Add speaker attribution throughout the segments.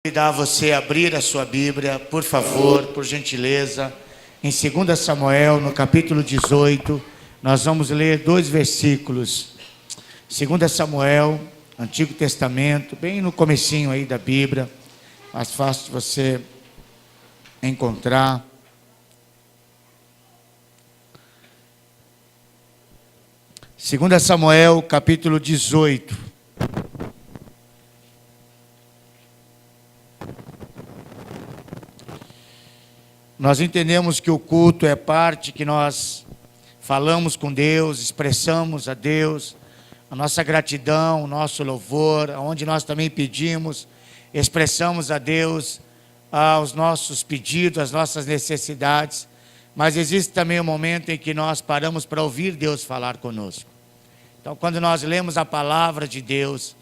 Speaker 1: Convidar você a abrir a sua Bíblia, por favor, por gentileza, em 2 Samuel, no capítulo 18, nós vamos ler 2 versículos. 2 Samuel, Antigo Testamento, bem no comecinho aí da Bíblia, mais fácil de você encontrar. Segunda Samuel, capítulo 18. Nós entendemos que o culto é parte que nós falamos com Deus, expressamos a Deus a nossa gratidão, o nosso louvor, onde nós também pedimos, expressamos a Deus os nossos pedidos, as nossas necessidades, mas existe também um momento em que nós paramos para ouvir Deus falar conosco. Então, quando nós lemos a palavra de Deus,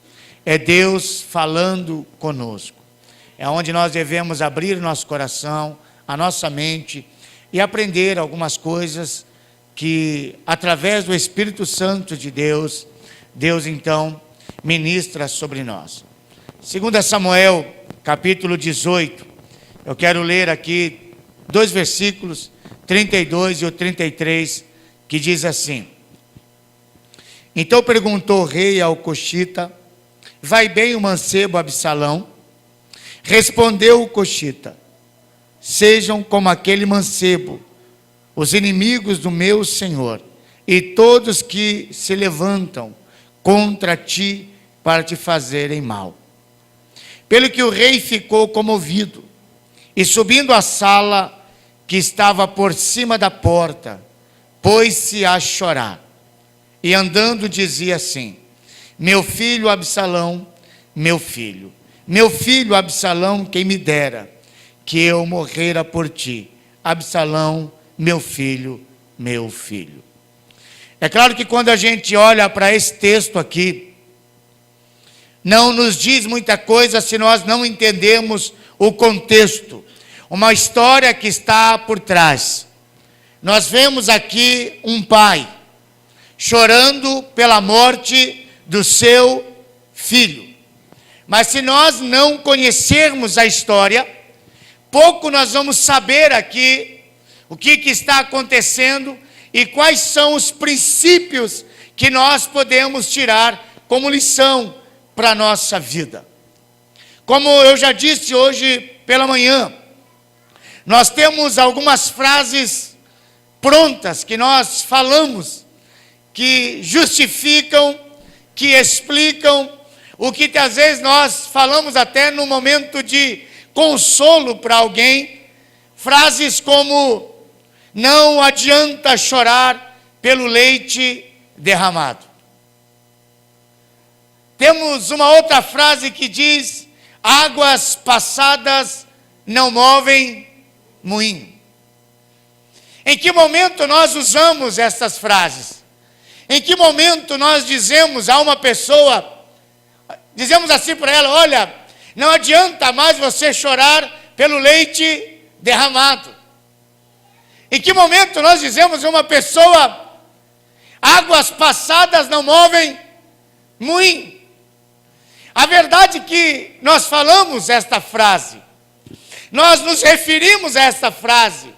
Speaker 1: é Deus falando conosco, é onde nós devemos abrir nosso coração, a nossa mente e aprender algumas coisas que, através do Espírito Santo de Deus, Deus então ministra sobre nós. 2 Samuel, capítulo 18, eu quero ler aqui 2 versículos, 32 e o 33, que diz assim: Então perguntou o rei ao coxita: vai bem o mancebo Absalão? Respondeu o coxita: sejam como aquele mancebo, os inimigos do meu Senhor, e todos que se levantam contra ti para te fazerem mal. Pelo que o rei ficou comovido, e subindo à sala que estava por cima da porta, pôs-se a chorar, e andando dizia assim: meu filho Absalão, meu filho Absalão, quem me dera que eu morrera por ti, Absalão, meu filho, meu filho. É claro que quando a gente olha para esse texto aqui, não nos diz muita coisa se nós não entendemos o contexto, uma história que está por trás. Nós vemos aqui um pai chorando pela morte do seu filho, mas se nós não conhecermos a história, pouco nós vamos saber aqui o que está acontecendo e quais são os princípios que nós podemos tirar como lição para a nossa vida. Como eu já disse hoje pela manhã, nós temos algumas frases prontas que nós falamos, que justificam, que explicam o que às vezes nós falamos até no momento de consolo para alguém, frases como: não adianta chorar pelo leite derramado. Temos uma outra frase que diz: águas passadas não movem moinho. Em que momento nós usamos essas frases? Em que momento nós dizemos a uma pessoa, dizemos assim para ela: olha, não adianta mais você chorar pelo leite derramado? Em que momento nós dizemos a uma pessoa: águas passadas não movem moinho? A verdade é que nós falamos esta frase, nós nos referimos a esta frase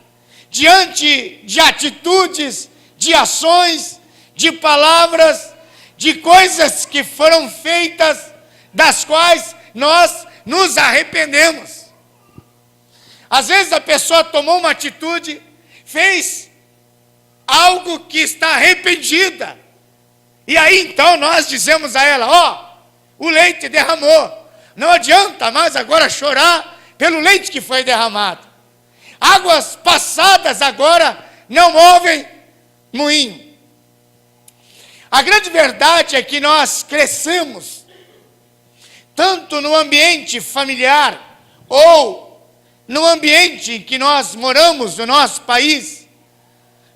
Speaker 1: diante de atitudes, de ações, de palavras, de coisas que foram feitas, das quais nós nos arrependemos. Às vezes a pessoa tomou uma atitude, fez algo que está arrependida, e aí então nós dizemos a ela: ó, o leite derramou, não adianta mais agora chorar pelo leite que foi derramado. Águas passadas agora não movem moinho. A grande verdade é que nós crescemos tanto no ambiente familiar ou no ambiente em que nós moramos, no nosso país,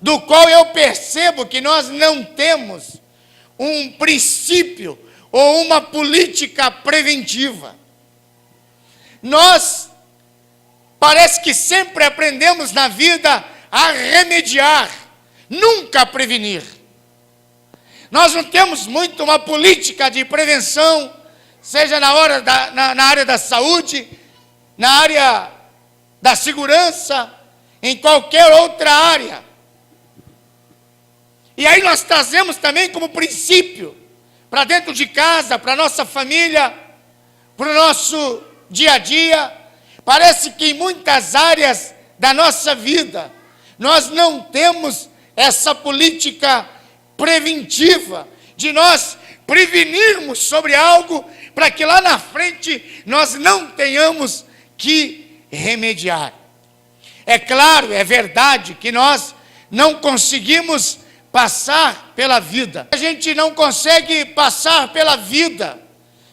Speaker 1: do qual eu percebo que nós não temos um princípio ou uma política preventiva. Nós parece que sempre aprendemos na vida a remediar, nunca a prevenir. Nós não temos muito uma política de prevenção, seja na área da saúde, na área da segurança, em qualquer outra área. E aí nós trazemos também como princípio para dentro de casa, para a nossa família, para o nosso dia a dia. Parece que em muitas áreas da nossa vida nós não temos essa política preventiva de nós prevenirmos sobre algo para que lá na frente nós não tenhamos que remediar. É claro, é verdade que nós não conseguimos passar pela vida. A gente não consegue passar pela vida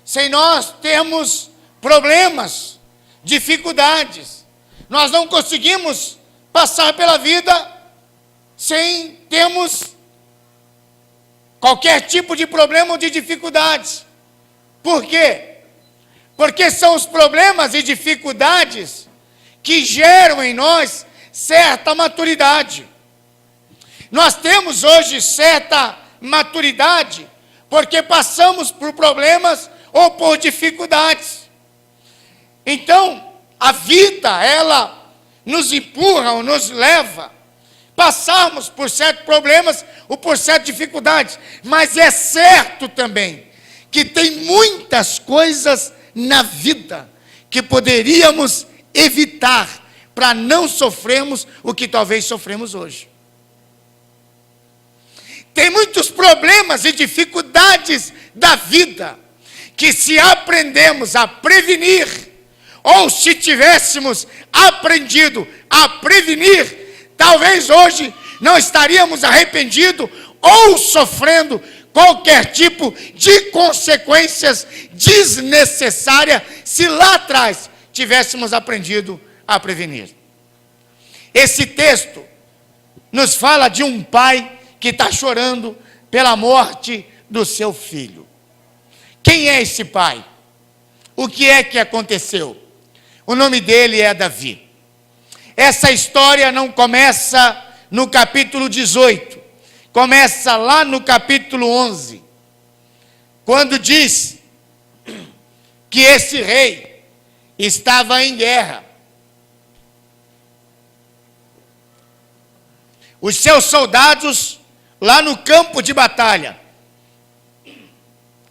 Speaker 1: sem nós termos problemas, dificuldades. Nós não conseguimos passar pela vida sem termos qualquer tipo de problema ou de dificuldades. Por quê? Porque são os problemas e dificuldades que geram em nós certa maturidade. Nós temos hoje certa maturidade porque passamos por problemas ou por dificuldades. Então, a vida, ela nos empurra ou nos leva a passarmos por certos problemas ou por certas dificuldades. Mas é certo também que tem muitas coisas na vida que poderíamos evitar para não sofrermos o que talvez sofremos hoje. Tem muitos problemas e dificuldades da vida que, se aprendemos a prevenir, ou se tivéssemos aprendido a prevenir, talvez hoje não estaríamos arrependidos ou sofrendo qualquer tipo de consequências desnecessárias, se lá atrás tivéssemos aprendido a prevenir. Esse texto nos fala de um pai que está chorando pela morte do seu filho. Quem é esse pai? O que é que aconteceu? O nome dele é Davi. Essa história não começa no capítulo 18, começa lá no capítulo 11, quando diz que esse rei estava em guerra. Os seus soldados lá no campo de batalha.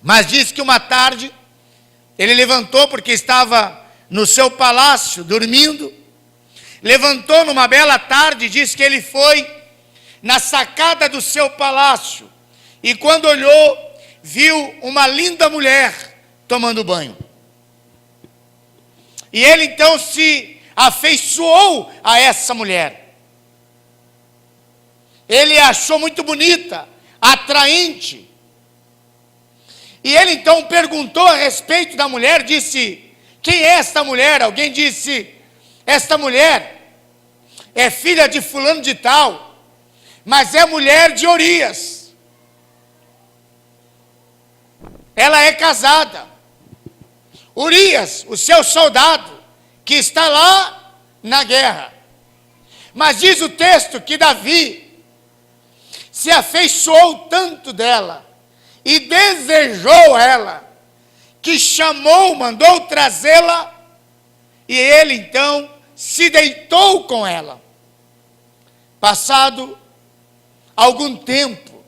Speaker 1: Mas diz que uma tarde, ele levantou porque estava no seu palácio, dormindo. Levantou numa bela tarde, diz que ele foi na sacada do seu palácio. E quando olhou, viu uma linda mulher tomando banho. E ele então se afeiçoou a essa mulher. Ele a achou muito bonita, atraente. E ele então perguntou a respeito da mulher, disse: quem é esta mulher? Alguém disse: esta mulher é filha de fulano de tal, mas é mulher de Urias. Ela é casada. Urias, o seu soldado, que está lá na guerra. Mas diz o texto que Davi se afeiçoou tanto dela e desejou ela, que chamou, mandou trazê-la, e ele então se deitou com ela. Passado algum tempo,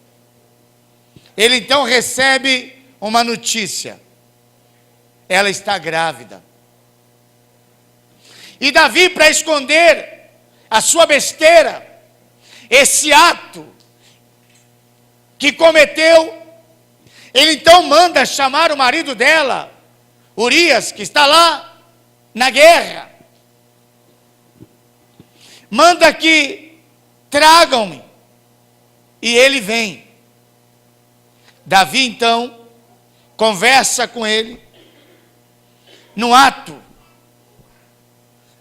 Speaker 1: ele então recebe uma notícia: ela está grávida. E Davi, para esconder a sua besteira, esse ato que cometeu, ele então manda chamar o marido dela, Urias, que está lá na guerra. Manda que tragam-me. E ele vem. Davi então conversa com ele, no ato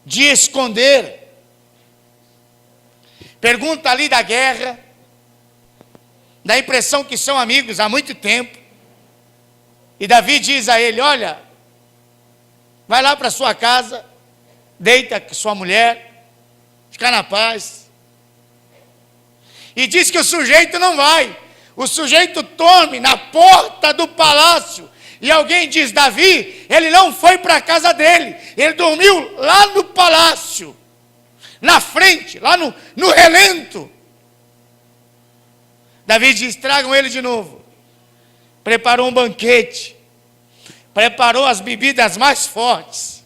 Speaker 1: de esconder. Pergunta ali da guerra, dá a impressão que são amigos há muito tempo. E Davi diz a ele: olha, vai lá para sua casa, deita com sua mulher, fica na paz. E diz que o sujeito não vai. O sujeito tome na porta do palácio, E alguém diz: Davi, ele não foi para a casa dele, ele dormiu lá no palácio, na frente, lá no relento. Davi diz: tragam ele de novo. Preparou um banquete, preparou as bebidas mais fortes,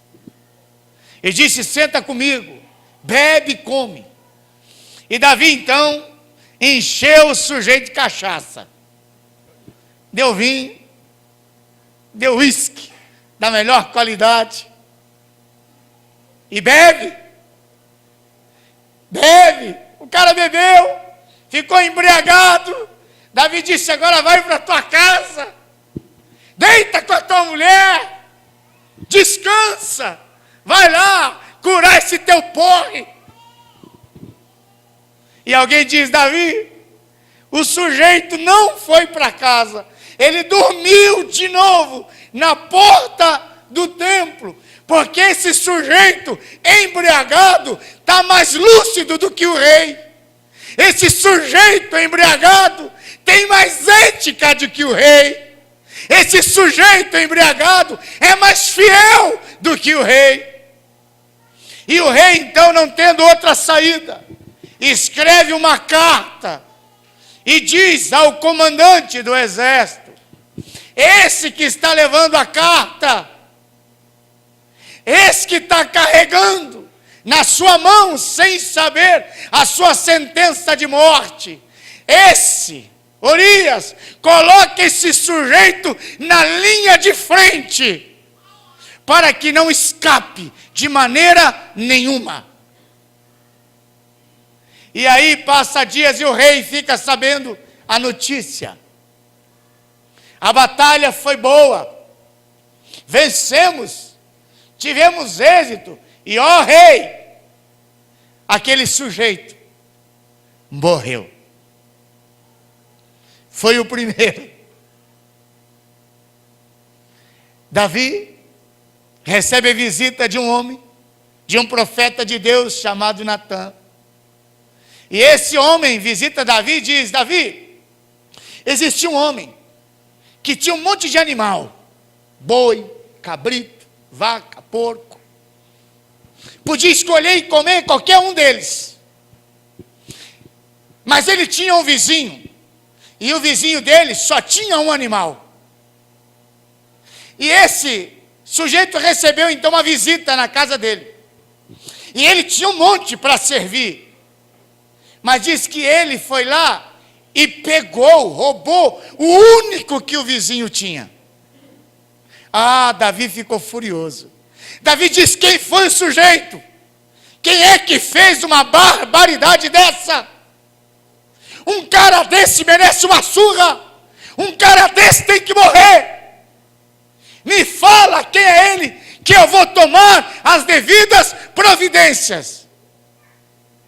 Speaker 1: e disse: senta comigo, bebe e come. E Davi então encheu o sujeito de cachaça, deu vinho, deu uísque da melhor qualidade, e bebe, o cara bebeu, ficou embriagado. Davi disse: agora vai para tua casa, deita com a tua mulher, descansa, vai lá curar esse teu porre. E alguém diz: Davi, o sujeito não foi para casa, ele dormiu de novo na porta do templo, porque esse sujeito embriagado está mais lúcido do que o rei. Esse sujeito embriagado tem mais ética do que o rei. Esse sujeito embriagado é mais fiel do que o rei. E o rei, então, não tendo outra saída, escreve uma carta e diz ao comandante do exército: esse que está levando a carta, esse que está carregando na sua mão, sem saber, a sua sentença de morte, esse, Urias, coloque esse sujeito na linha de frente, para que não escape de maneira nenhuma. E aí passa dias e o rei fica sabendo a notícia. A batalha foi boa, vencemos, tivemos êxito, e ó rei, aquele sujeito morreu. Foi o primeiro. Davi recebe a visita de um homem, de um profeta de Deus chamado Natã. E esse homem visita Davi e diz: Davi, existia um homem que tinha um monte de animal, boi, cabrito, vaca, porco. Podia escolher e comer qualquer um deles. Mas ele tinha um vizinho, e o vizinho dele só tinha um animal. E esse sujeito recebeu então uma visita na casa dele. E ele tinha um monte para servir. Mas diz que ele foi lá e pegou, roubou o único que o vizinho tinha. Ah, Davi ficou furioso. Davi diz: quem foi o sujeito? Quem é que fez uma barbaridade dessa? Um cara desse merece uma surra. Um cara desse tem que morrer. Me fala quem é ele, que eu vou tomar as devidas providências.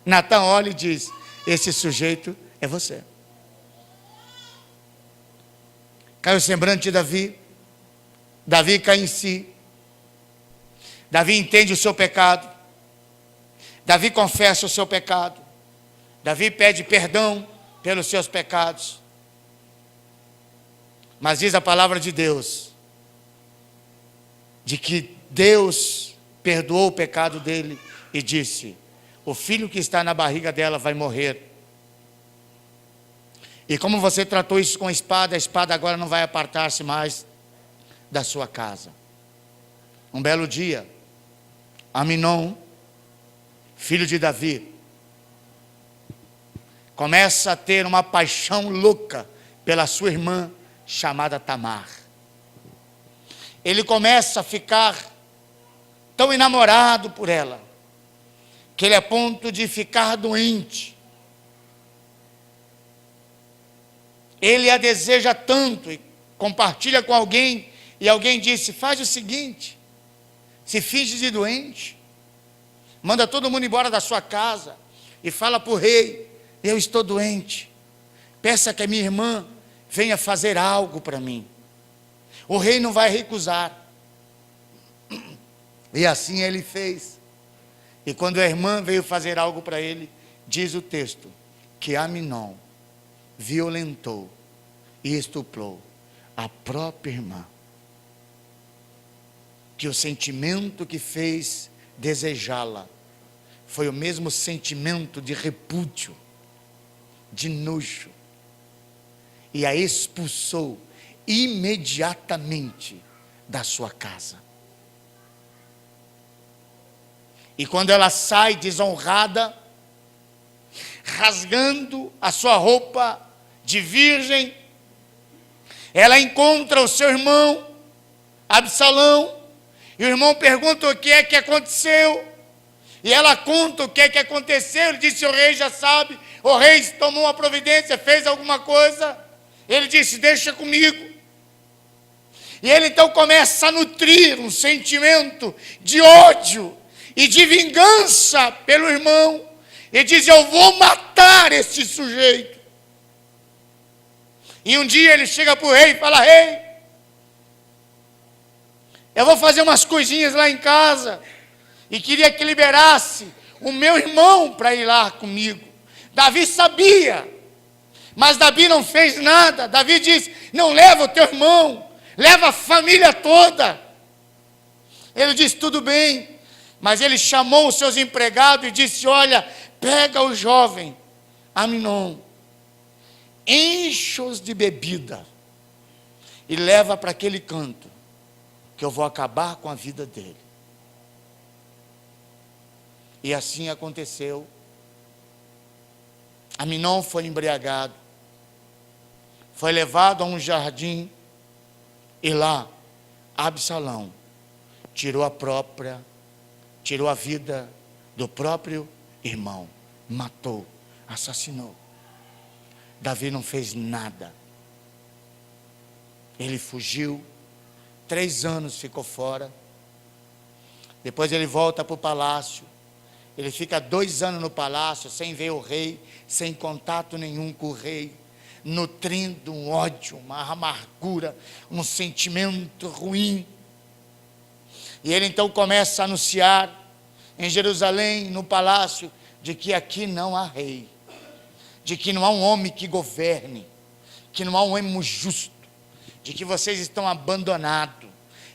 Speaker 1: Natã olha e diz: esse sujeito é você. Cai o semblante de Davi. Davi cai em si. Davi entende o seu pecado. Davi confessa o seu pecado. Davi pede perdão pelos seus pecados. Mas diz a palavra de Deus, de que Deus perdoou o pecado dele e disse: o filho que está na barriga dela vai morrer. E como você tratou isso com a espada agora não vai apartar-se mais da sua casa. Um belo dia, Aminon, filho de Davi, começa a ter uma paixão louca pela sua irmã chamada Tamar. Ele começa a ficar tão enamorado por ela, que ele é a ponto de ficar doente. Ele a deseja tanto e compartilha com alguém, e alguém disse: faz o seguinte, se finge de doente, manda todo mundo embora da sua casa e fala para o rei: eu estou doente, peça que a minha irmã venha fazer algo para mim. O rei não vai recusar. E assim ele fez. E quando a irmã veio fazer algo para ele, diz o texto que Aminon violentou e estuprou a própria irmã. que o sentimento que fez desejá-la foi o mesmo sentimento de repúdio, de nojo, e a expulsou imediatamente da sua casa. E quando ela sai desonrada, rasgando a sua roupa de virgem, ela encontra o seu irmão Absalão, e o irmão pergunta o que é que aconteceu, e ela conta o que é que aconteceu. Ele disse: o rei já sabe, o rei tomou uma providência, fez alguma coisa. Ele disse: deixa comigo. E ele então começa a nutrir um sentimento de ódio e de vingança pelo irmão, e diz: eu vou matar este sujeito. E um dia ele chega para o rei e fala: rei, eu vou fazer umas coisinhas lá em casa, e queria que liberasse o meu irmão para ir lá comigo. Davi sabia, mas Davi não fez nada. Davi diz: não leva o teu irmão, leva a família toda. Ele disse: tudo bem. Mas ele chamou os seus empregados e disse: olha, pega o jovem Amnon, enche-os de bebida e leva para aquele canto, que eu vou acabar com a vida dele. E assim aconteceu. Amnon foi embriagado, foi levado a um jardim, e lá Absalão tirou a vida do próprio irmão, matou, assassinou. Davi não fez nada. Ele fugiu, 3 anos ficou fora. Depois ele volta para o palácio. Ele fica 2 anos no palácio, sem ver o rei, sem contato nenhum com o rei, nutrindo um ódio, uma amargura, um sentimento ruim. E ele então começa a anunciar em Jerusalém, no palácio, de que aqui não há rei, de que não há um homem que governe, que não há um homem justo, de que vocês estão abandonados.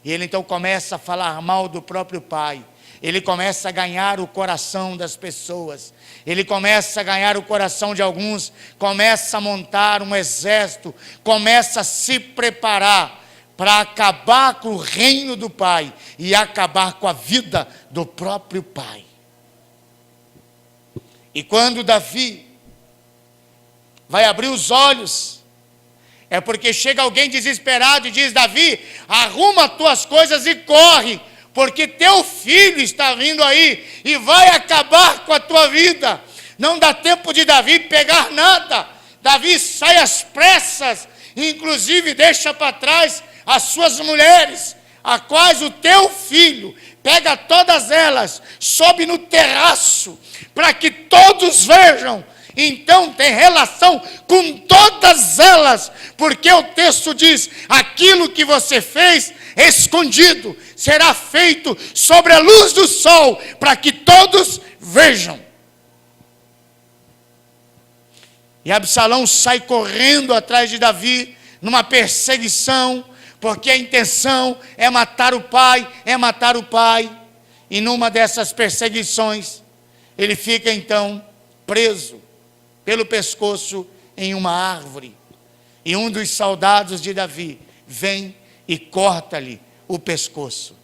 Speaker 1: E ele então começa a falar mal do próprio pai. Ele começa a ganhar o coração das pessoas, ele começa a ganhar o coração de alguns, começa a montar um exército, começa a se preparar para acabar com o reino do pai e acabar com a vida do próprio pai. E quando Davi vai abrir os olhos, é porque chega alguém desesperado e diz: Davi, arruma as tuas coisas e corre, porque teu filho está vindo aí e vai acabar com a tua vida. Não dá tempo de Davi pegar nada. Davi sai às pressas, inclusive deixa para trás as suas mulheres, a quais o teu filho pega todas elas, sobe no terraço, para que todos vejam. Então tem relação com todas elas, porque o texto diz: aquilo que você fez escondido será feito sobre a luz do sol, para que todos vejam. E Absalão sai correndo atrás de Davi, numa perseguição, porque a intenção é matar o pai, e numa dessas perseguições, ele fica então preso pelo pescoço em uma árvore, e um dos soldados de Davi vem e corta-lhe o pescoço.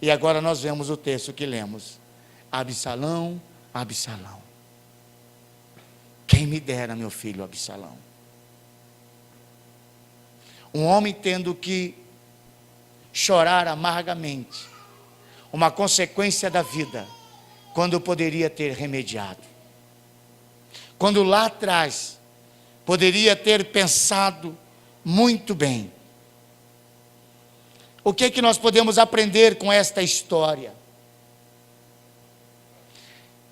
Speaker 1: E agora nós vemos o texto que lemos: Absalão, Absalão, quem me dera meu filho Absalão. Um homem tendo que chorar amargamente uma consequência da vida, quando poderia ter remediado, quando lá atrás poderia ter pensado muito bem. O que é que nós podemos aprender com esta história?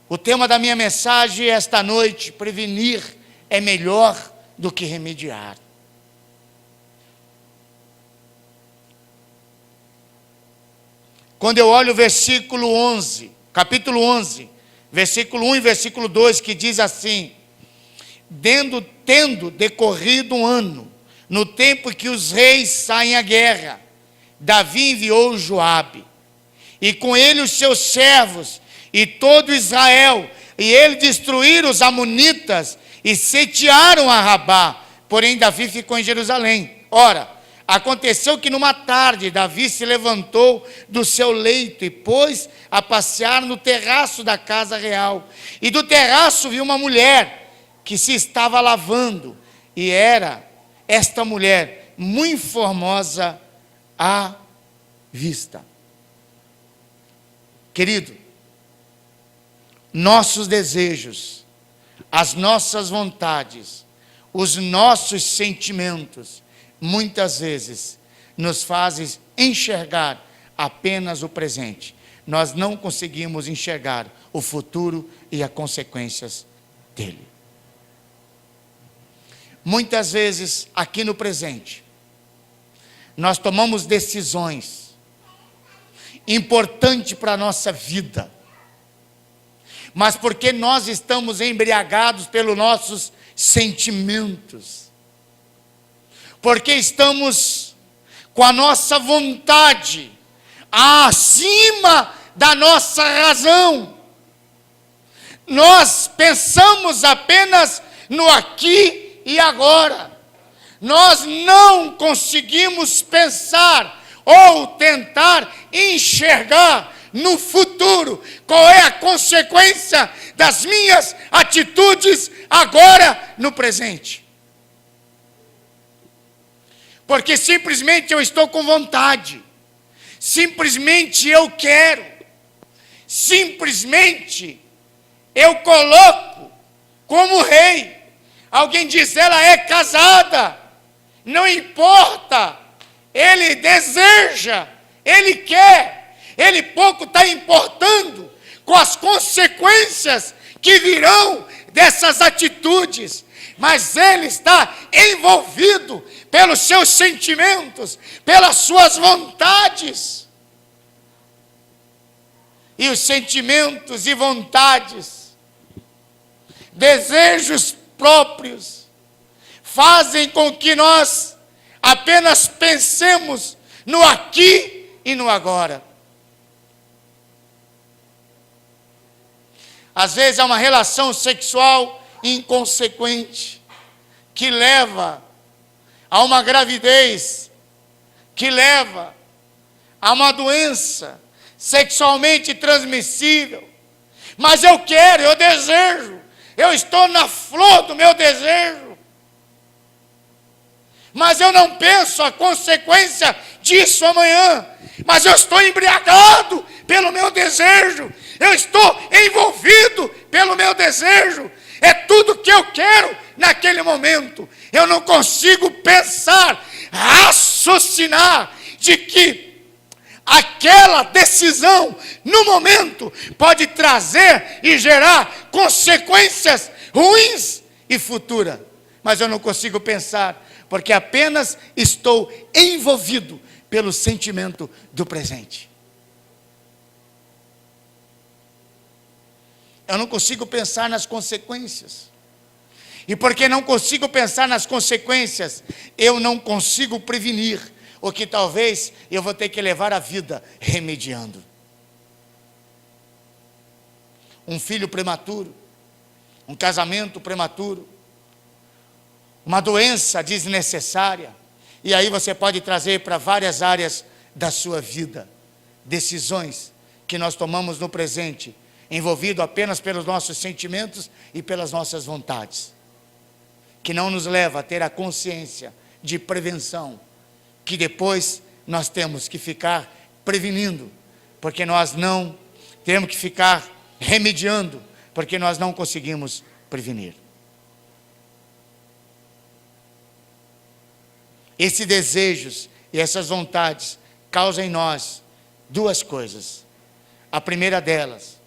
Speaker 1: O tema da minha mensagem esta noite: prevenir é melhor do que remediar. Quando eu olho o versículo 11, capítulo 11, versículo 1 e versículo 2, que diz assim: tendo decorrido um ano, no tempo que os reis saem à guerra, Davi enviou Joabe, e com ele os seus servos, e todo Israel, e ele destruíram os amonitas, e sitiaram a Rabá, porém Davi ficou em Jerusalém. Ora, aconteceu que numa tarde, Davi se levantou do seu leito, e pôs a passear no terraço da casa real, e do terraço viu uma mulher, que se estava lavando, e era esta mulher muito formosa à vista. Querido, nossos desejos, as nossas vontades, os nossos sentimentos, muitas vezes nos fazem enxergar apenas o presente. Nós não conseguimos enxergar o futuro e as consequências dele. Muitas vezes, aqui no presente, nós tomamos decisões importantes para a nossa vida, mas porque nós estamos embriagados pelos nossos sentimentos, porque estamos com a nossa vontade acima da nossa razão, nós pensamos apenas no aqui e agora, nós não conseguimos pensar ou tentar enxergar no futuro qual é a consequência das minhas atitudes agora no presente. Porque simplesmente eu estou com vontade, simplesmente eu quero, simplesmente eu coloco como rei. Alguém diz, ela é casada, não importa, ele deseja, ele quer, ele pouco está importando com as consequências que virão dessas atitudes, mas ele está envolvido pelos seus sentimentos, pelas suas vontades. E os sentimentos e vontades, desejos próprios, fazem com que nós apenas pensemos no aqui e no agora. Às vezes é uma relação sexual inconsequente, que leva a uma gravidez, que leva a uma doença sexualmente transmissível. Mas eu quero, eu desejo, eu estou na flor do meu desejo, mas eu não penso a consequência disso amanhã, mas eu estou embriagado pelo meu desejo, eu estou envolvido pelo meu desejo, é tudo que eu quero naquele momento. Eu não consigo pensar, raciocinar de que aquela decisão, no momento, pode trazer e gerar consequências ruins e futuras. Mas eu não consigo pensar, porque apenas estou envolvido pelo sentimento do presente. Eu não consigo pensar nas consequências. E porque não consigo pensar nas consequências, eu não consigo prevenir o que talvez eu vou ter que levar a vida remediando. Um filho prematuro, um casamento prematuro, uma doença desnecessária, e aí você pode trazer para várias áreas da sua vida, decisões que nós tomamos no presente, envolvido apenas pelos nossos sentimentos e pelas nossas vontades, que não nos leva a ter a consciência de prevenção, que depois nós temos que ficar prevenindo, porque nós não temos que ficar remediando, porque nós não conseguimos prevenir. Esses desejos e essas vontades causam em nós duas coisas. A primeira delas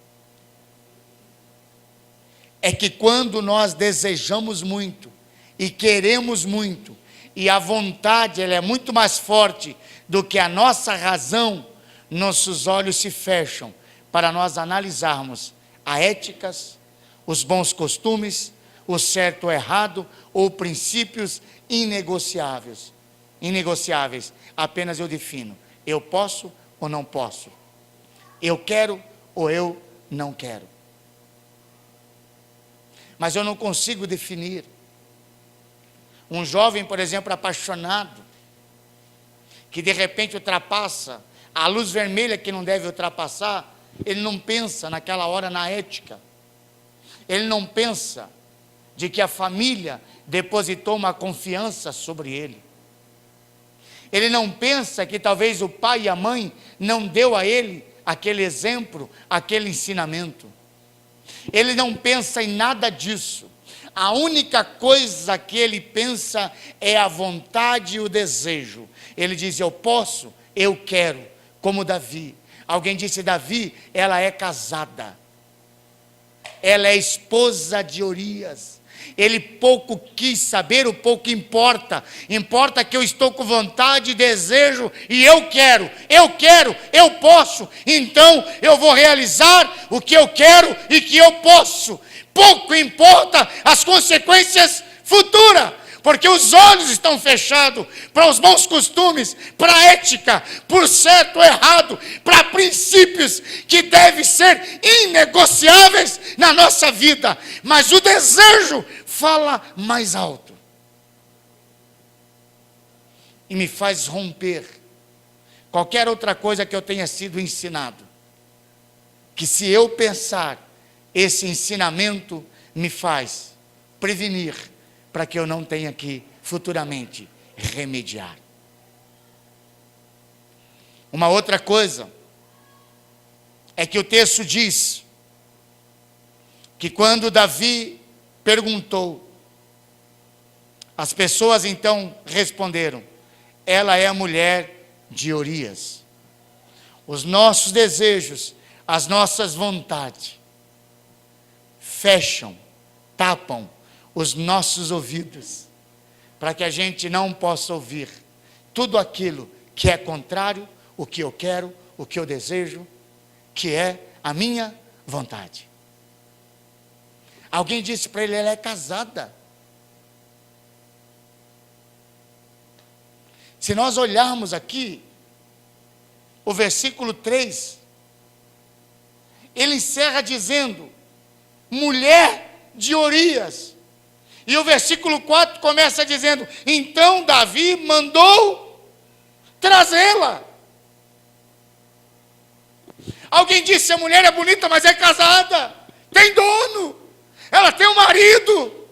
Speaker 1: é que quando nós desejamos muito e queremos muito, e a vontade ela é muito mais forte do que a nossa razão, nossos olhos se fecham para nós analisarmos as éticas, os bons costumes, o certo ou errado, ou princípios inegociáveis. Inegociáveis, apenas eu defino, eu posso ou não posso. Eu quero ou eu não quero. Mas eu não consigo definir. Um jovem, por exemplo, apaixonado, que de repente ultrapassa a luz vermelha que não deve ultrapassar, ele não pensa naquela hora na ética. Ele não pensa de que a família depositou uma confiança sobre ele. Ele não pensa que talvez o pai e a mãe não deu a ele aquele exemplo, aquele ensinamento. Ele não pensa em nada disso. A única coisa que ele pensa é a vontade e o desejo. Ele diz: eu posso, eu quero, como Davi. Alguém disse: Davi, ela é casada. Ela é esposa de Urias. Ele pouco quis saber, o pouco importa. Importa que eu estou com vontade e desejo, e eu quero, eu posso. Então eu vou realizar o que eu quero e que eu posso. Pouco importa as consequências futuras, porque os olhos estão fechados para os bons costumes, para a ética, por certo ou errado, para princípios que devem ser inegociáveis na nossa vida. Mas o desejo fala mais alto e me faz romper qualquer outra coisa que eu tenha sido ensinado. Que se eu pensar, esse ensinamento me faz prevenir para que eu não tenha que futuramente remediar. Uma outra coisa é que o texto diz que quando Davi perguntou, as pessoas então responderam: ela é a mulher de Urias. Os nossos desejos, as nossas vontades fecham, tapam os nossos ouvidos, para que a gente não possa ouvir tudo aquilo que é contrário, o que eu quero, o que eu desejo, que é a minha vontade. Alguém disse para ele: ela é casada. Se nós olharmos aqui, o versículo 3, ele encerra dizendo: mulher de Urias. E o versículo 4 começa dizendo: então Davi mandou trazê-la. Alguém disse: a mulher é bonita, mas é casada, tem dono, ela tem um marido,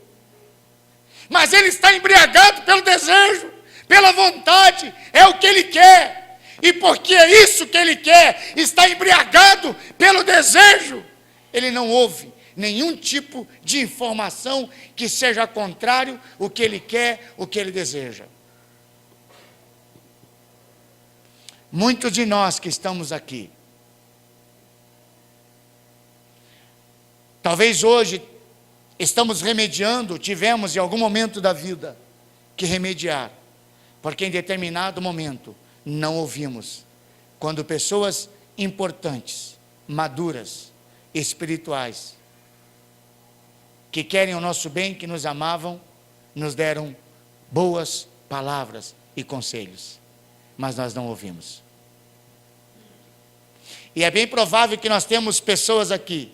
Speaker 1: mas ele está embriagado pelo desejo, pela vontade, é o que ele quer, e porque é isso que ele quer, está embriagado pelo desejo, ele não ouve nenhum tipo de informação que seja contrário ao que ele quer, o que ele deseja. Muitos de nós que estamos aqui, talvez hoje estamos remediando, tivemos em algum momento da vida que remediar, porque em determinado momento não ouvimos, quando pessoas importantes, maduras, espirituais, que querem o nosso bem, que nos amavam, nos deram boas palavras e conselhos, mas nós não ouvimos. E é bem provável que nós temos pessoas aqui,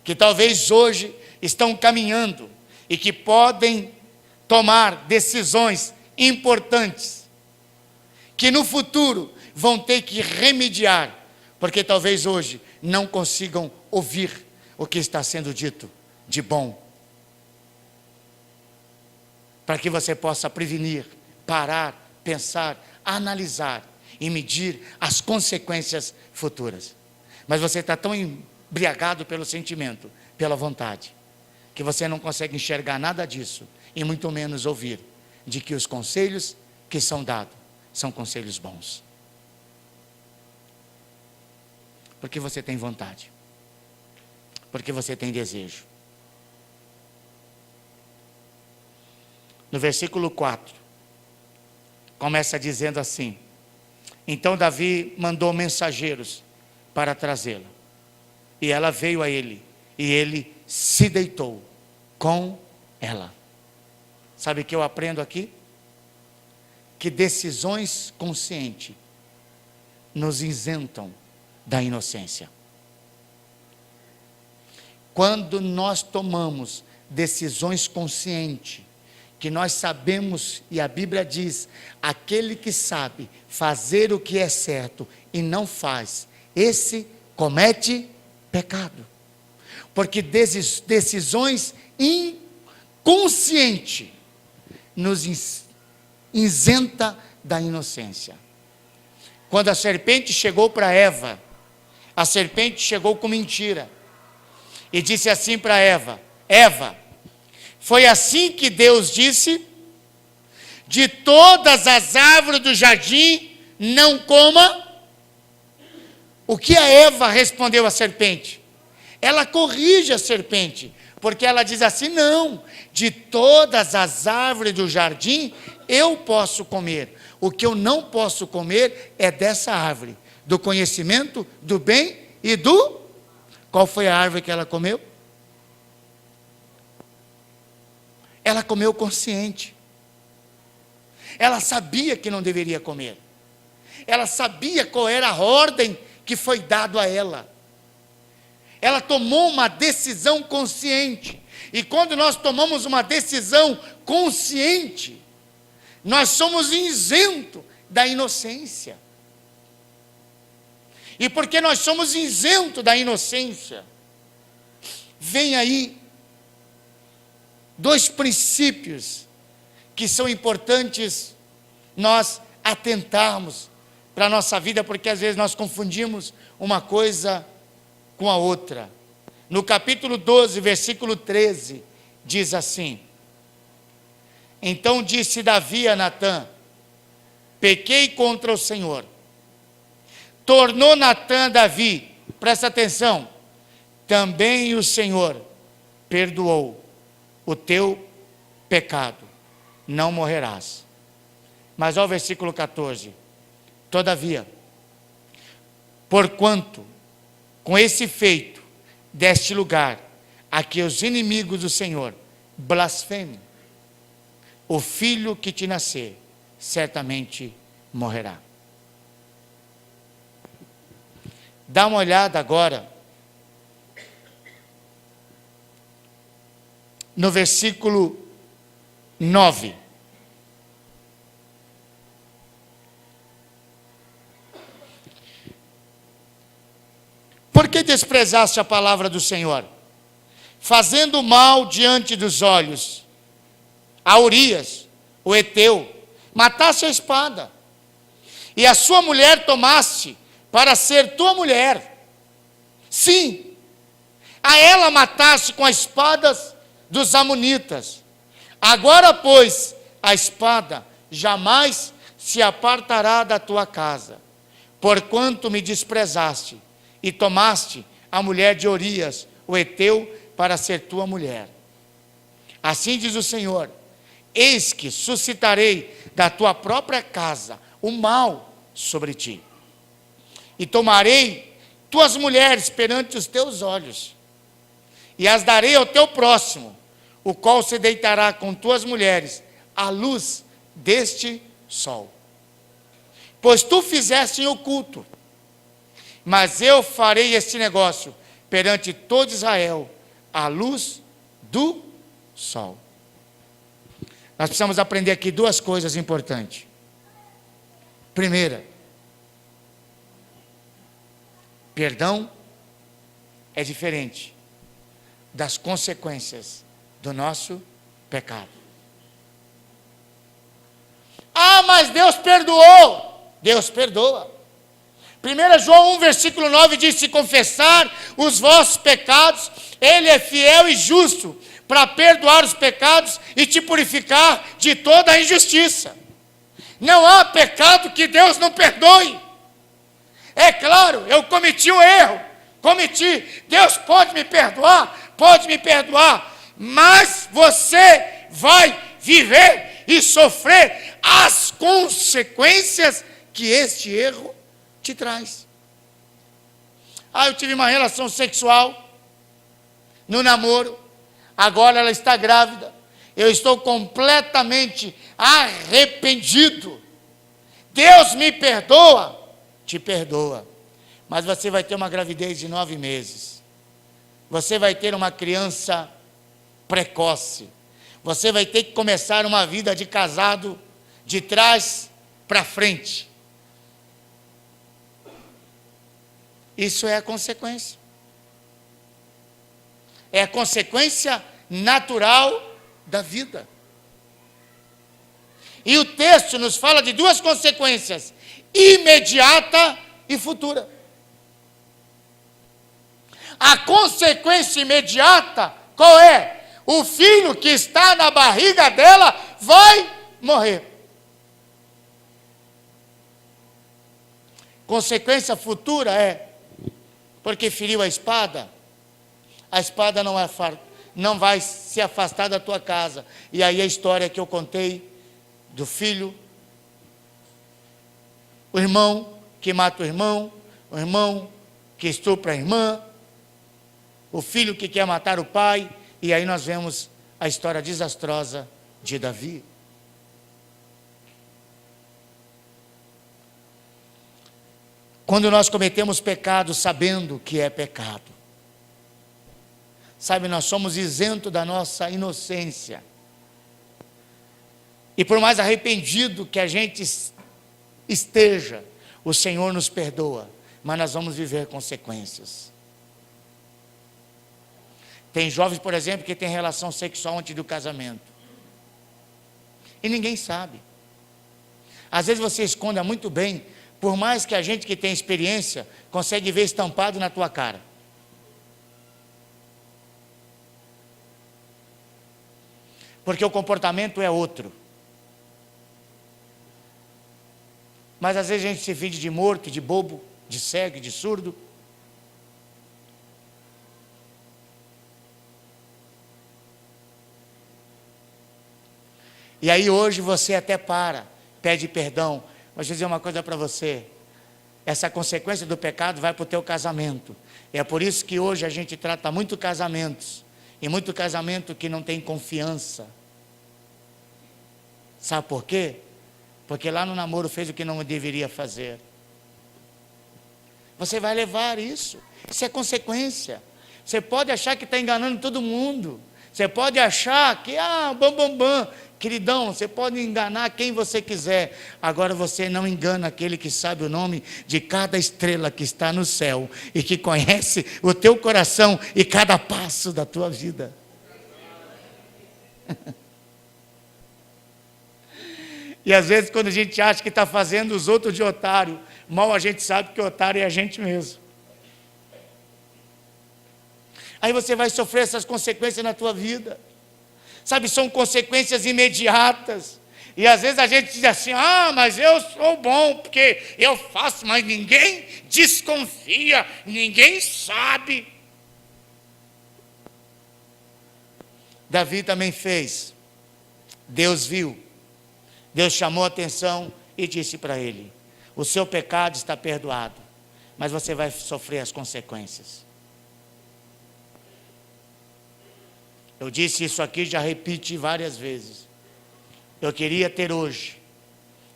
Speaker 1: que talvez hoje estão caminhando, e que podem tomar decisões importantes, que no futuro vão ter que remediar, porque talvez hoje não consigam ouvir o que está sendo dito de bom, para que você possa prevenir, parar, pensar, analisar e medir as consequências futuras. Mas você está tão embriagado pelo sentimento, pela vontade, que você não consegue enxergar nada disso, e muito menos ouvir de que os conselhos que são dados são conselhos bons. Porque você tem vontade, porque você tem desejo. No versículo 4, começa dizendo assim: então Davi mandou mensageiros para trazê-la, e ela veio a ele, e ele se deitou com ela. Sabe o que eu aprendo aqui? Que decisões conscientes nos isentam da inocência. Quando nós tomamos decisões conscientes, que nós sabemos, e a Bíblia diz, aquele que sabe fazer o que é certo e não faz, esse comete pecado. Porque decisões inconscientes nos isenta da inocência. Quando a serpente chegou para Eva, a serpente chegou com mentira e disse assim para Eva: Eva, foi assim que Deus disse: de todas as árvores do jardim não coma. O que a Eva respondeu à serpente? Ela corrige a serpente, porque ela diz assim: não, de todas as árvores do jardim eu posso comer. O que eu não posso comer é dessa árvore, do conhecimento do bem e do... Qual foi a árvore que ela comeu? Ela comeu consciente. Ela sabia que não deveria comer. Ela sabia qual era a ordem que foi dada a ela. Ela tomou uma decisão consciente. E quando nós tomamos uma decisão consciente, nós somos isentos da inocência. E porque nós somos isentos da inocência, vem aí dois princípios que são importantes nós atentarmos para a nossa vida, porque às vezes nós confundimos uma coisa com a outra. No capítulo 12, versículo 13, diz assim: então disse Davi a Natã: pequei contra o Senhor. Tornou Natã a Davi, presta atenção, também o Senhor perdoou o teu pecado, não morrerás. Mas olha o versículo 14: todavia, porquanto com esse feito deste lugar a que os inimigos do Senhor blasfemem, o filho que te nascer certamente morrerá. Dá uma olhada agora no versículo 9. Por que desprezaste a palavra do Senhor, fazendo mal diante dos olhos a Urias, o Heteu, mataste a espada, e a sua mulher tomaste para ser tua mulher? Sim, a ela mataste com as espadas dos amonitas. Agora, pois, a espada jamais se apartará da tua casa, porquanto me desprezaste e tomaste a mulher de Urias, o Heteu, para ser tua mulher. Assim diz o Senhor: eis que suscitarei da tua própria casa o mal sobre ti, e tomarei tuas mulheres perante os teus olhos, e as darei ao teu próximo, o qual se deitará com tuas mulheres à luz deste sol. Pois tu fizeste em oculto, mas eu farei este negócio perante todo Israel, à luz do sol. Nós precisamos aprender aqui duas coisas importantes. Primeira, perdão é diferente das consequências do nosso pecado. Ah, mas Deus perdoou. Deus perdoa. 1 João 1, versículo 9 diz: se confessar os vossos pecados, Ele é fiel e justo para perdoar os pecados e te purificar de toda a injustiça. Não há pecado que Deus não perdoe. É claro, eu cometi um erro, Deus pode me perdoar, mas você vai viver e sofrer as consequências que este erro te traz. Ah, eu tive uma relação sexual no namoro, agora ela está grávida, eu estou completamente arrependido. Deus me perdoa? Te perdoa, mas você vai ter uma gravidez de 9 meses. Você vai ter uma criança precoce. Você vai ter que começar uma vida de casado de trás para frente. Isso é a consequência. É a consequência natural da vida. E o texto nos fala de duas consequências: imediata e futura. A consequência imediata, qual é? O filho que está na barriga dela vai morrer. Consequência futura é, porque feriu a espada não vai se afastar da tua casa. E aí a história que eu contei do filho, o irmão que mata o irmão que estupra a irmã, o filho que quer matar o pai, e aí nós vemos a história desastrosa de Davi. Quando nós cometemos pecado sabendo que é pecado, sabe, nós somos isentos da nossa inocência. E por mais arrependido que a gente esteja, o Senhor nos perdoa, mas nós vamos viver consequências. Tem jovens, por exemplo, que têm relação sexual antes do casamento. E ninguém sabe. Às vezes você esconde muito bem, por mais que a gente que tem experiência, consegue ver estampado na tua cara. Porque o comportamento é outro. Mas às vezes a gente se finge de morto, de bobo, de cego, de surdo. E aí hoje você até pede perdão. Mas deixa eu dizer uma coisa para você. Essa consequência do pecado vai para o teu casamento. É por isso que hoje a gente trata muito casamentos. E muito casamento que não tem confiança. Sabe por quê? Porque lá no namoro fez o que não deveria fazer. Você vai levar isso. Isso é consequência. Você pode achar que está enganando todo mundo. Você pode achar que, bam. Queridão, você pode enganar quem você quiser. Agora você não engana aquele que sabe o nome de cada estrela que está no céu. E que conhece o teu coração e cada passo da tua vida. E às vezes quando a gente acha que está fazendo os outros de otário, mal a gente sabe que o otário é a gente mesmo. Aí você vai sofrer essas consequências na tua vida. Sabe, são consequências imediatas. E às vezes a gente diz assim, mas eu sou bom, porque eu faço, mas ninguém desconfia, ninguém sabe. Davi também fez. Deus viu. Deus chamou a atenção e disse para ele, o seu pecado está perdoado, mas você vai sofrer as consequências. Eu disse isso aqui, já repeti várias vezes. Eu queria ter hoje,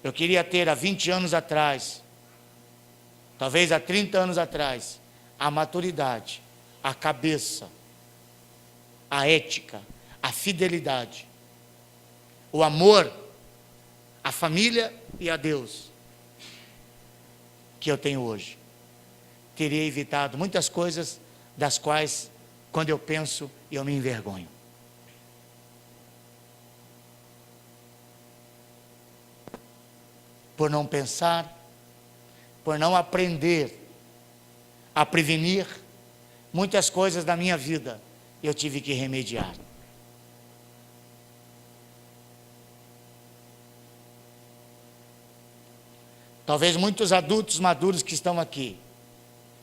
Speaker 1: eu queria ter há 20 anos atrás, talvez há 30 anos atrás, a maturidade, a cabeça, a ética, a fidelidade, o amor, a família e a Deus, que eu tenho hoje. Teria evitado muitas coisas das quais, quando eu penso, eu me envergonho. Por não pensar, por não aprender a prevenir, muitas coisas da minha vida eu tive que remediar. Talvez muitos adultos maduros que estão aqui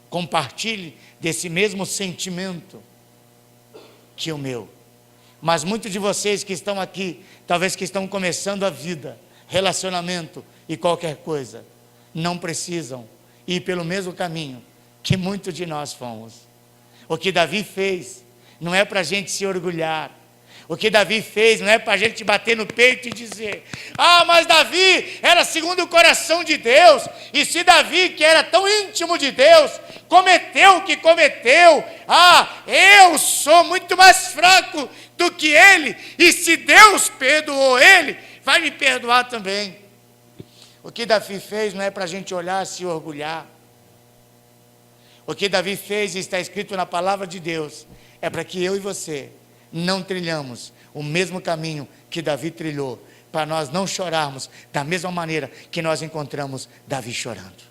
Speaker 1: compartilhem desse mesmo sentimento que o meu. Mas muitos de vocês que estão aqui, talvez que estão começando a vida, relacionamento e qualquer coisa, não precisam ir pelo mesmo caminho que muitos de nós fomos. O que Davi fez não é para a gente se orgulhar. O que Davi fez não é para a gente bater no peito e dizer: ah, mas Davi era segundo o coração de Deus. E se Davi, que era tão íntimo de Deus, cometeu o que cometeu, eu sou muito mais fraco do que ele. E se Deus perdoou ele, vai me perdoar também. O que Davi fez não é para a gente olhar e se orgulhar. O que Davi fez, e está escrito na palavra de Deus, é para que eu e você não trilhamos o mesmo caminho que Davi trilhou, para nós não chorarmos da mesma maneira que nós encontramos Davi chorando.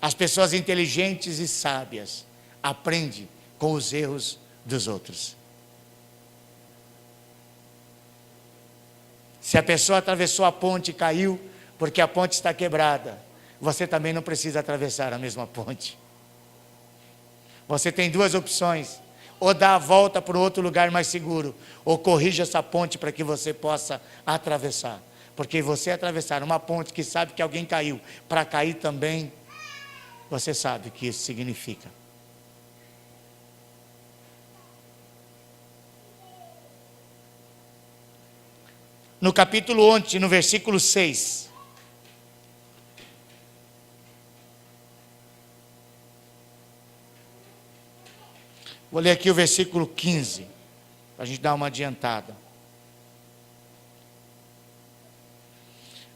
Speaker 1: As pessoas inteligentes e sábias aprendem com os erros dos outros. Se a pessoa atravessou a ponte e caiu porque a ponte está quebrada, você também não precisa atravessar a mesma ponte. Você tem duas opções: ou dar a volta para outro lugar mais seguro, ou corrija essa ponte para que você possa atravessar. Porque você atravessar uma ponte que sabe que alguém caiu, para cair também, você sabe o que isso significa. No capítulo 11, no versículo 6. Vou ler aqui o versículo 15, para a gente dar uma adiantada.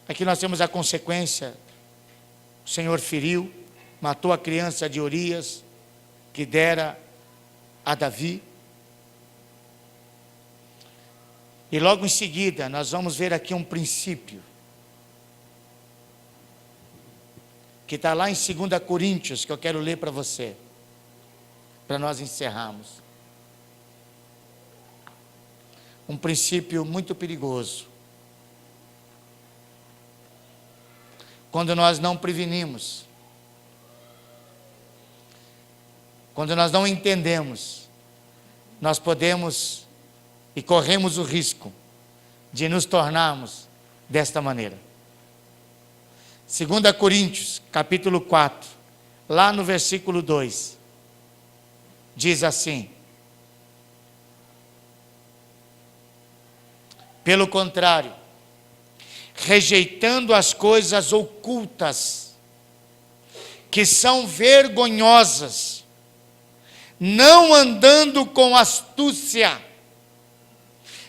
Speaker 1: Aqui nós temos a consequência: o Senhor feriu, matou a criança de Urias, que dera a Davi. E logo em seguida, nós vamos ver aqui um princípio, que está lá em 2 Coríntios, que eu quero ler para você, para nós encerrarmos. Um princípio muito perigoso. Quando nós não prevenimos, quando nós não entendemos, nós podemos e corremos o risco de nos tornarmos desta maneira. 2 Coríntios, capítulo 4, lá no versículo 2, diz assim: pelo contrário, rejeitando as coisas ocultas, que são vergonhosas, não andando com astúcia,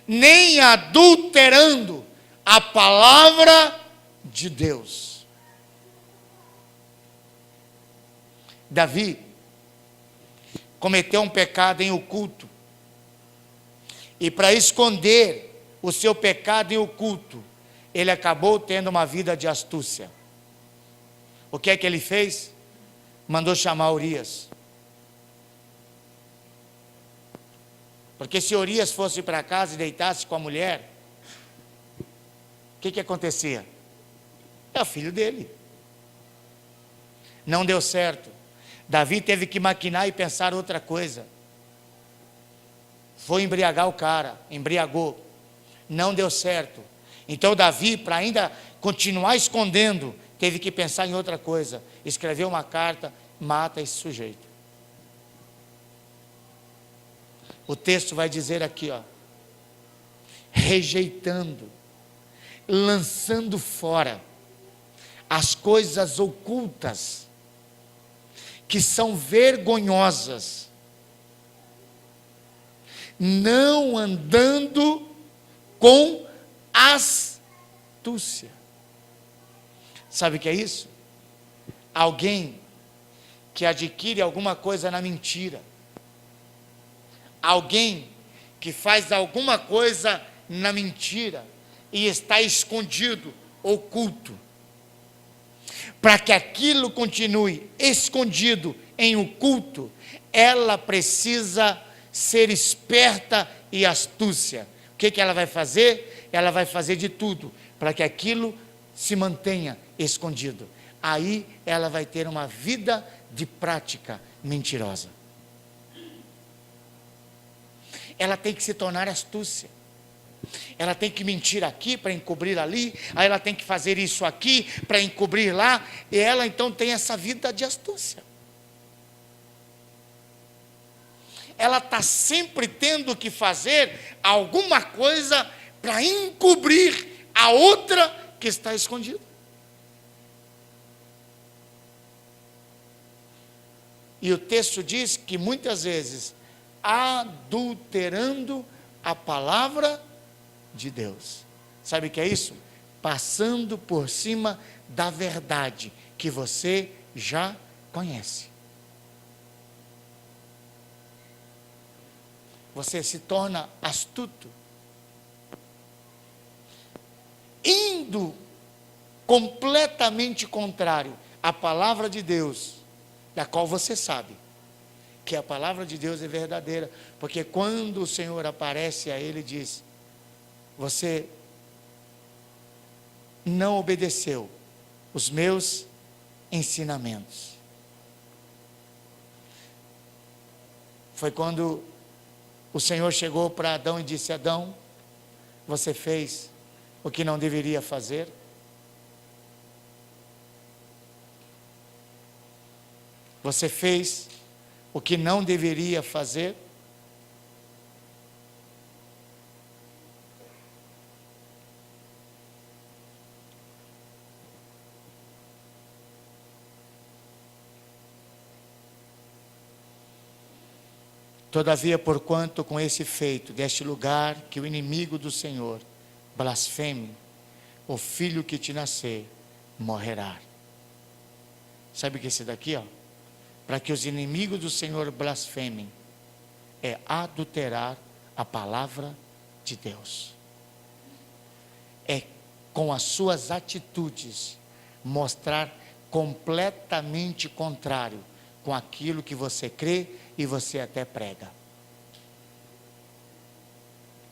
Speaker 1: nem adulterando a palavra de Deus. Davi cometeu um pecado em oculto, e para esconder o seu pecado em oculto, ele acabou tendo uma vida de astúcia. O que é que ele fez? Mandou chamar Urias. Porque se Urias fosse para casa e deitasse com a mulher, o que acontecia? É o filho dele. Não deu certo. Davi teve que maquinar e pensar outra coisa. Foi embriagar o cara, embriagou. Não deu certo. Então Davi, para ainda continuar escondendo, teve que pensar em outra coisa. Escreveu uma carta: mata esse sujeito. O texto vai dizer aqui, rejeitando, lançando fora as coisas ocultas, que são vergonhosas, não andando com astúcia. Sabe o que é isso? Alguém que adquire alguma coisa na mentira. Alguém que faz alguma coisa na mentira e está escondido, oculto. Para que aquilo continue escondido em oculto, ela precisa ser esperta e astúcia. O que ela vai fazer? Ela vai fazer de tudo para que aquilo se mantenha escondido. Aí ela vai ter uma vida de prática mentirosa. Ela tem que se tornar astúcia. Ela tem que mentir aqui para encobrir ali, aí ela tem que fazer isso aqui para encobrir lá, e ela então tem essa vida de astúcia. ela está sempre tendo que fazer alguma coisa para encobrir a outra que está escondida. E o texto diz que muitas vezes, adulterando a palavra de Deus. Sabe o que é isso? Passando por cima da verdade que você já conhece. Você se torna astuto, indo completamente contrário à palavra de Deus, da qual você sabe que a palavra de Deus é verdadeira, porque quando o Senhor aparece a ele e diz: você não obedeceu os meus ensinamentos. Foi quando o Senhor chegou para Adão e disse: Adão, você fez o que não deveria fazer. Você fez o que não deveria fazer. Todavia, porquanto com esse feito deste lugar que o inimigo do Senhor blasfeme, o filho que te nascer morrerá. Sabe o que é esse daqui, ó? Para que os inimigos do Senhor blasfemem, é adulterar a palavra de Deus. É com as suas atitudes mostrar completamente contrário com aquilo que você crê e você até prega.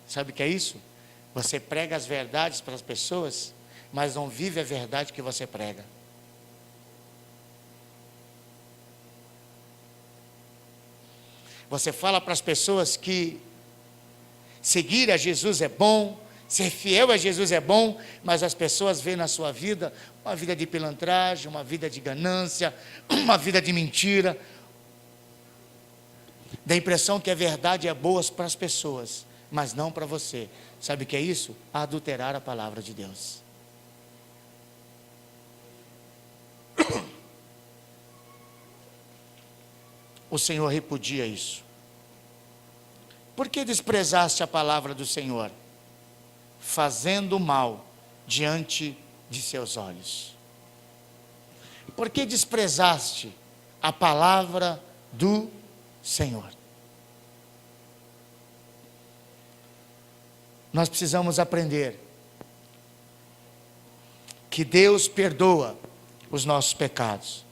Speaker 1: Sabe o que é isso? Você prega as verdades para as pessoas, mas não vive a verdade que você prega. Você fala para as pessoas que seguir a Jesus é bom, ser fiel a Jesus é bom, mas as pessoas veem na sua vida uma vida de pilantragem, uma vida de ganância, uma vida de mentira. Dá a impressão que a verdade é boa para as pessoas, mas não para você. Sabe o que é isso? Adulterar a palavra de Deus. O Senhor repudia isso. Por que desprezaste a palavra do Senhor, fazendo mal diante de seus olhos? Por que desprezaste a palavra do Senhor? Nós precisamos aprender que Deus perdoa os nossos pecados.